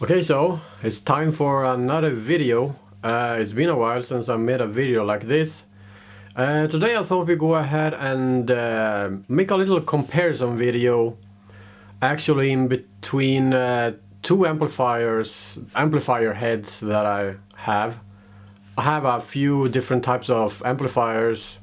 Okay, so it's time for another video. It's been a while since I made a video like this. Today I thought we'd go ahead and make a little comparison video, actually in between two amplifier heads that I have. I have a few different types of amplifiers,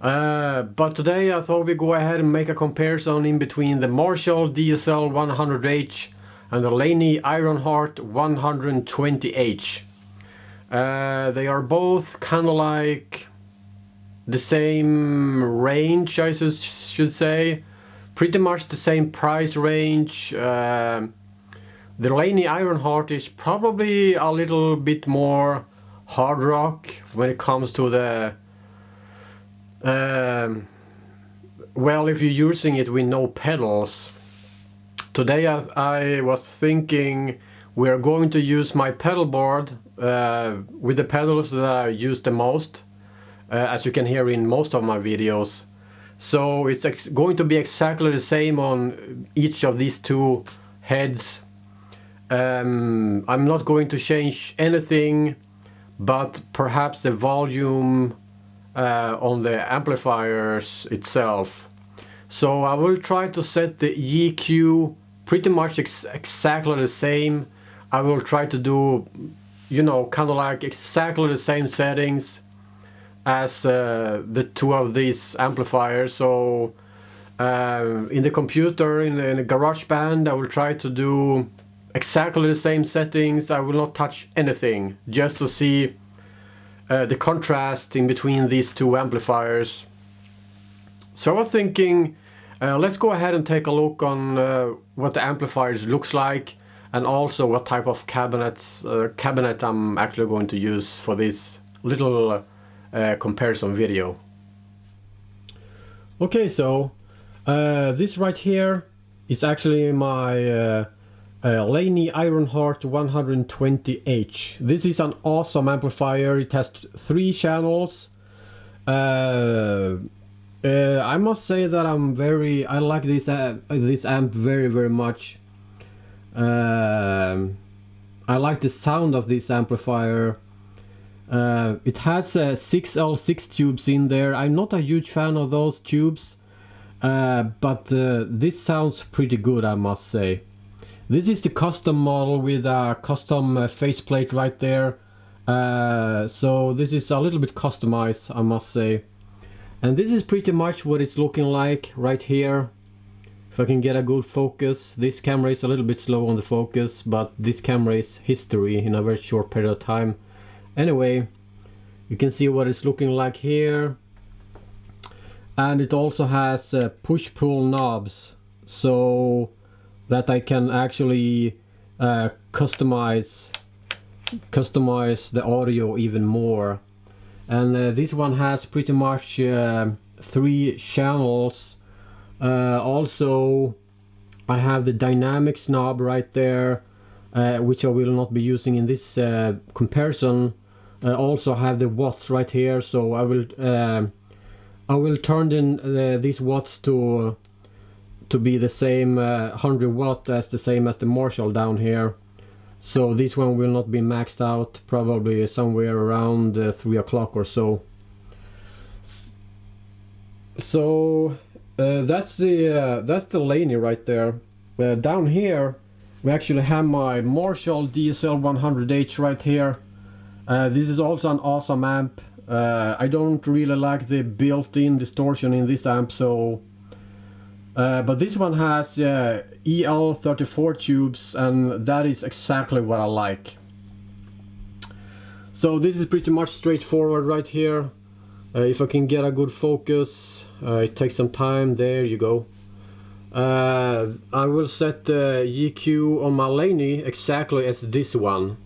but today I thought we'd go ahead and make a comparison in between the Marshall DSL 100H and the Laney Ironheart 120H. They are both kind of like the same range, I should say. Pretty much the same price range. The Laney Ironheart is probably a little bit more hard rock when it comes to the well, if you're using it with no pedals. Today I was thinking we're going to use my pedal board with the pedals that I use the most, as you can hear in most of my videos. So it's going to be exactly the same on each of these two heads. I'm not going to change anything but perhaps the volume on the amplifiers itself. So I will try to set the EQ pretty much exactly the same. I will try to do, you know, kind of like exactly the same settings as the two of these amplifiers. So in the computer, in the GarageBand, I will try to do exactly the same settings. I will not touch anything, just to see the contrast in between these two amplifiers. So I was thinking, let's go ahead and take a look on what the amplifiers looks like, and also what type of cabinet I'm actually going to use for this little comparison video. Okay, so this right here is actually my Laney Ironheart 120H. This is an awesome amplifier. It has 3 channels. I must say that I like this amp very much. I like the sound of this amplifier. It has 6L6 tubes in there. I'm not a huge fan of those tubes, but this sounds pretty good, I must say. This is the custom model with a custom faceplate right there. So this is a little bit customized, I must say. And this is pretty much what it's looking like right here. If I can get a good focus. This camera is a little bit slow on the focus, but this camera is history in a very short period of time. Anyway, you can see what it's looking like here. And it also has push-pull knobs, so that I can actually customize the audio even more. And this one has pretty much 3 channels. Also, I have the dynamics knob right there, which I will not be using in this comparison. Also have the watts right here, so I will turn in these watts to be the same 100 watt as the same as the Marshall down here. So this one will not be maxed out, probably somewhere around 3 o'clock or so. So that's the Laney right there. Down here we actually have my Marshall DSL 100H right here. This is also an awesome amp. I don't really like the built-in distortion in this amp, so but this one has EL34 tubes, and that is exactly what I like. So this is pretty much straightforward right here. If I can get a good focus, it takes some time. There you go. I will set the EQ on my Laney exactly as this one,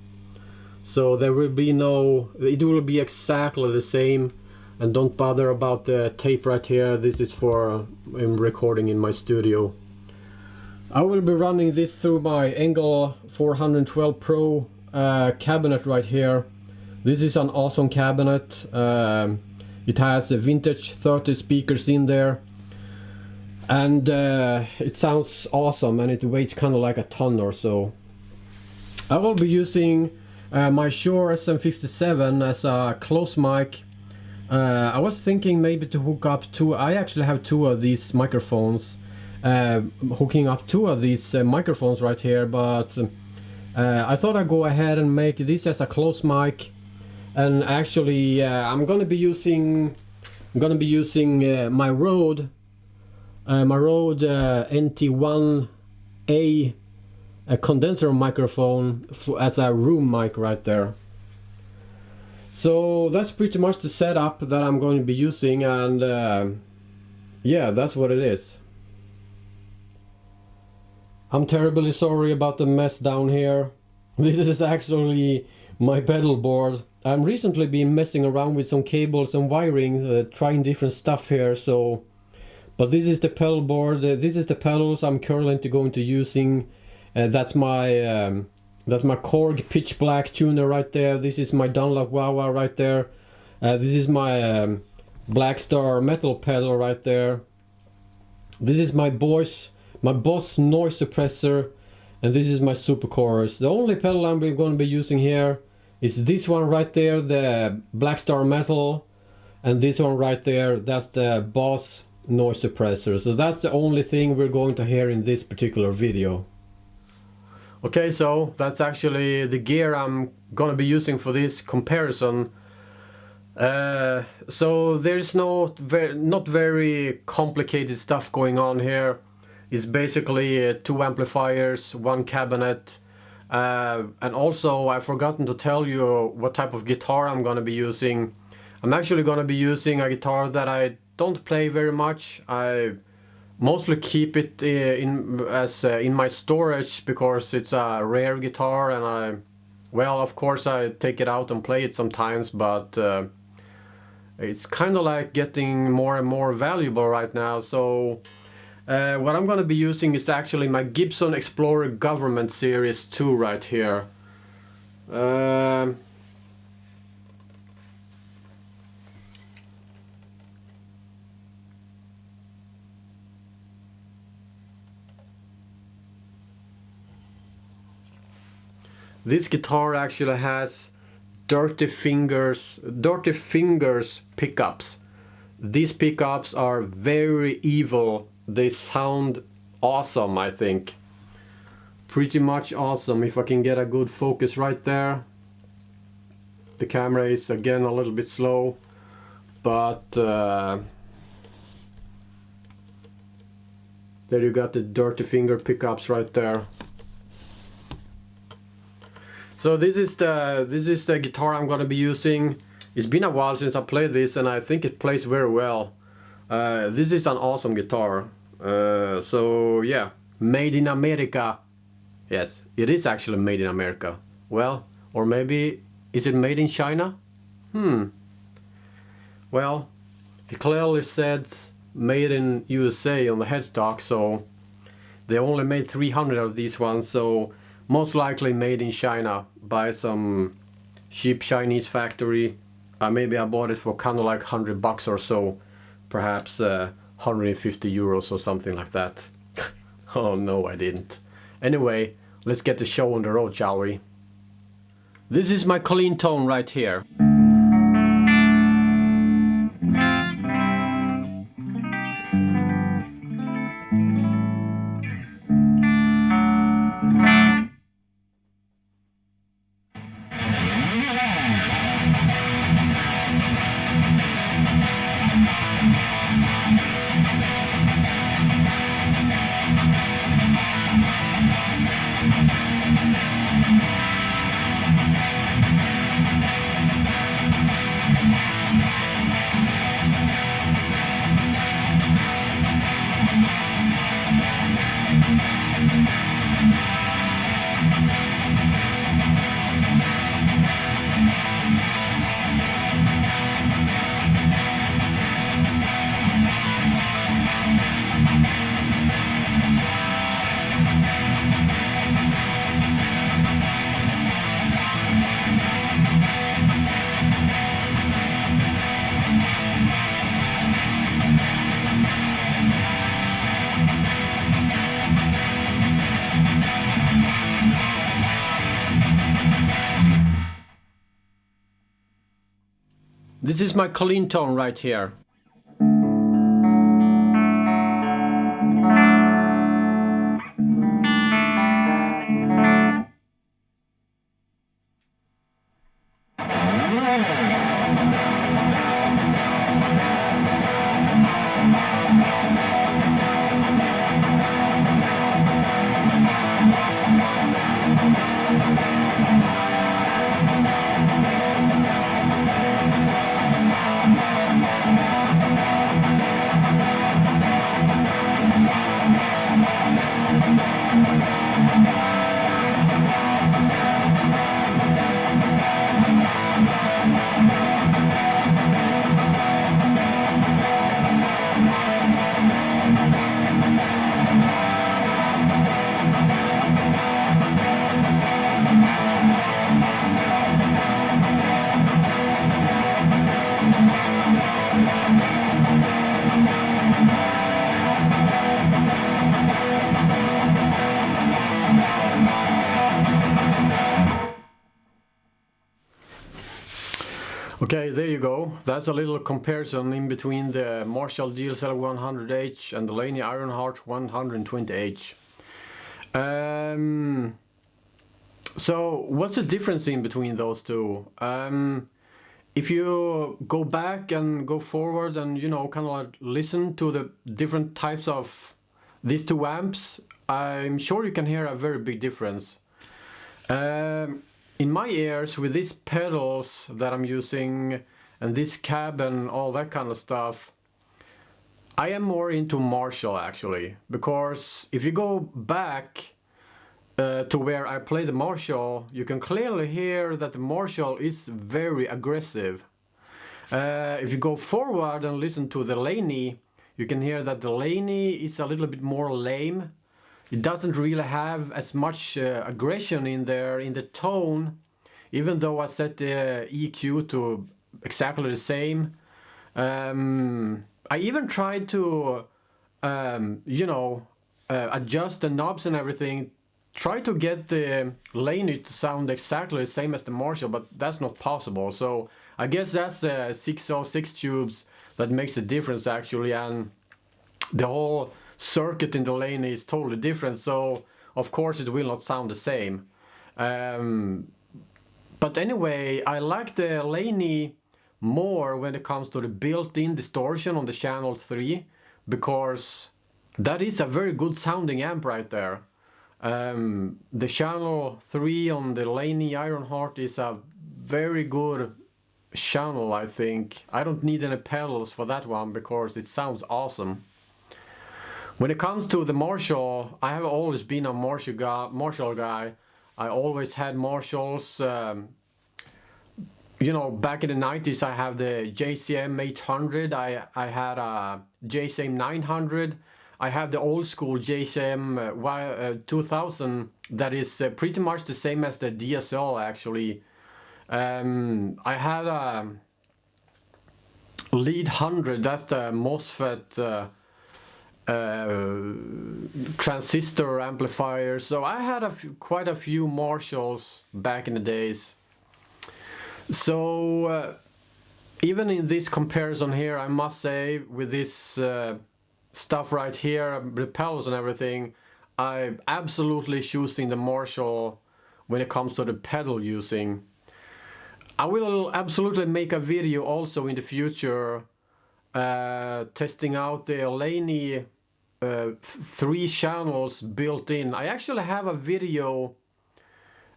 so there will be it will be exactly the same. And don't bother about the tape right here. This is for recording in my studio. I will be running this through my Angle 412 Pro cabinet right here. This is an awesome cabinet. It has a vintage 30 speakers in there, and it sounds awesome, and it weighs kind of like a ton or so. I will be using my Shure SM57 as a close mic. I was thinking maybe to hook up I actually have two of these microphones, hooking up two of these microphones right here, but I thought I'd go ahead and make this as a close mic. And actually I'm gonna be using my Rode NT1A condenser microphone as a room mic right there. So that's pretty much the setup that I'm going to be using, and yeah, that's what it is. I'm terribly sorry about the mess down here. This is actually my pedal board. I'm recently been messing around with some cables and wiring, trying different stuff here. So, but this is the pedal board. This is the pedals I'm currently going to using. That's my Korg pitch black tuner right there. This is my Dunlop Wawa right there. This is my Black Star metal pedal right there. This is my Boss noise suppressor, and this is my super chorus. The only pedal I'm going to be using here is this one right there, the Black Star metal, and this one right there, that's the Boss noise suppressor. So that's the only thing we're going to hear in this particular video. Okay, so that's actually the gear I'm gonna be using for this comparison. So there's not very complicated stuff going on here. It's basically two amplifiers, one cabinet, and also I've forgotten to tell you what type of guitar I'm gonna be using. I'm actually gonna be using a guitar that I don't play very much. I mostly keep it in my storage because it's a rare guitar, and of course I take it out and play it sometimes, but it's kind of like getting more and more valuable right now. So what I'm going to be using is actually my Gibson Explorer Government Series 2 right here. This guitar actually has dirty fingers pickups. These pickups are very evil. They sound awesome, I think. Pretty much awesome. If I can get a good focus right there. The camera is again a little bit slow, but there you got the dirty finger pickups right there. So this is the guitar I'm gonna be using. It's been a while since I played this, and I think it plays very well. This is an awesome guitar. So yeah, made in America. Yes, it is actually made in America. Well, or maybe is it made in China? Well, it clearly says made in USA on the headstock, so they only made 300 of these ones, so most likely made in China by some cheap Chinese factory. Maybe I bought it for kind of like $100 or so, perhaps 150 euros or something like that. Oh no, I didn't. Anyway, let's get the show on the road, shall we? This is my clean tone right here. This is my clean tone right here. Okay, there you go. That's a little comparison in between the Marshall DSL 100H and the Laney Ironheart 120H. So what's the difference in between those two? If you go back and go forward and, you know, kind of like listen to the different types of these two amps, I'm sure you can hear a very big difference. In my ears, with these pedals that I'm using and this cab and all that kind of stuff, I am more into Marshall actually, because if you go back to where I play the Marshall, you can clearly hear that the Marshall is very aggressive. If you go forward and listen to the Laney, you can hear that the Laney is a little bit more lame. It doesn't really have as much aggression in there in the tone, even though I set the EQ to exactly the same. I even tried to, you know, adjust the knobs and everything, try to get the Laney to sound exactly the same as the Marshall, but that's not possible. So I guess that's the 606 tubes that makes the difference actually, and the whole circuit in the Laney is totally different, so of course it will not sound the same. But anyway, I like the Laney more when it comes to the built-in distortion on the channel 3, because that is a very good sounding amp right there. The channel 3 on the Laney Ironheart is a very good channel, I think. I don't need any pedals for that one because it sounds awesome. When it comes to the Marshall, I have always been a Marshall guy. I always had Marshalls. You know, back in the 90s I have the JCM 800, I had a JCM 900, I have the old school JCM 2000 that is pretty much the same as the DSL actually. I had a Lead 100, that's the MOSFET transistor amplifier. So I had quite a few Marshalls back in the days. So even in this comparison here, I must say, with this stuff right here, the pedals and everything, I'm absolutely choosing the Marshall when it comes to the pedal using. I will absolutely make a video also in the future testing out the Laney 3 channels built in. I actually have a video,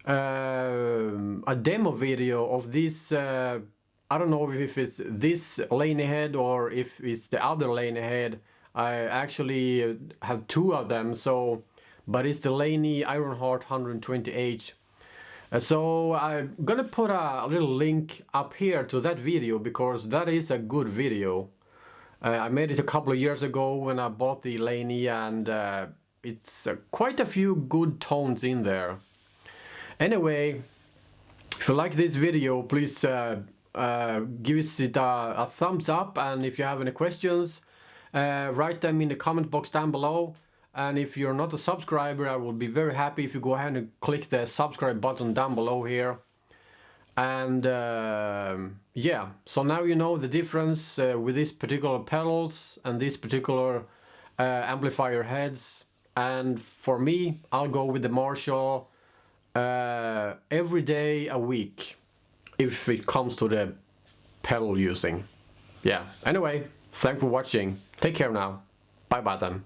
a demo video of this. I don't know if it's this Laney head or if it's the other Laney head. I actually have two of them, so, but it's the Laney Ironheart 120H. So I'm gonna put a little link up here to that video because that is a good video. I made it a couple of years ago when I bought the Laney, and it's quite a few good tones in there. Anyway, if you like this video, please give it a thumbs up, and if you have any questions, write them in the comment box down below. And if you're not a subscriber, I will be very happy if you go ahead and click the subscribe button down below here. And yeah, so now you know the difference with these particular pedals and these particular amplifier heads. And for me, I'll go with the Marshall every day a week if it comes to the pedal using. Yeah, anyway, thanks for watching. Take care now. Bye bye then.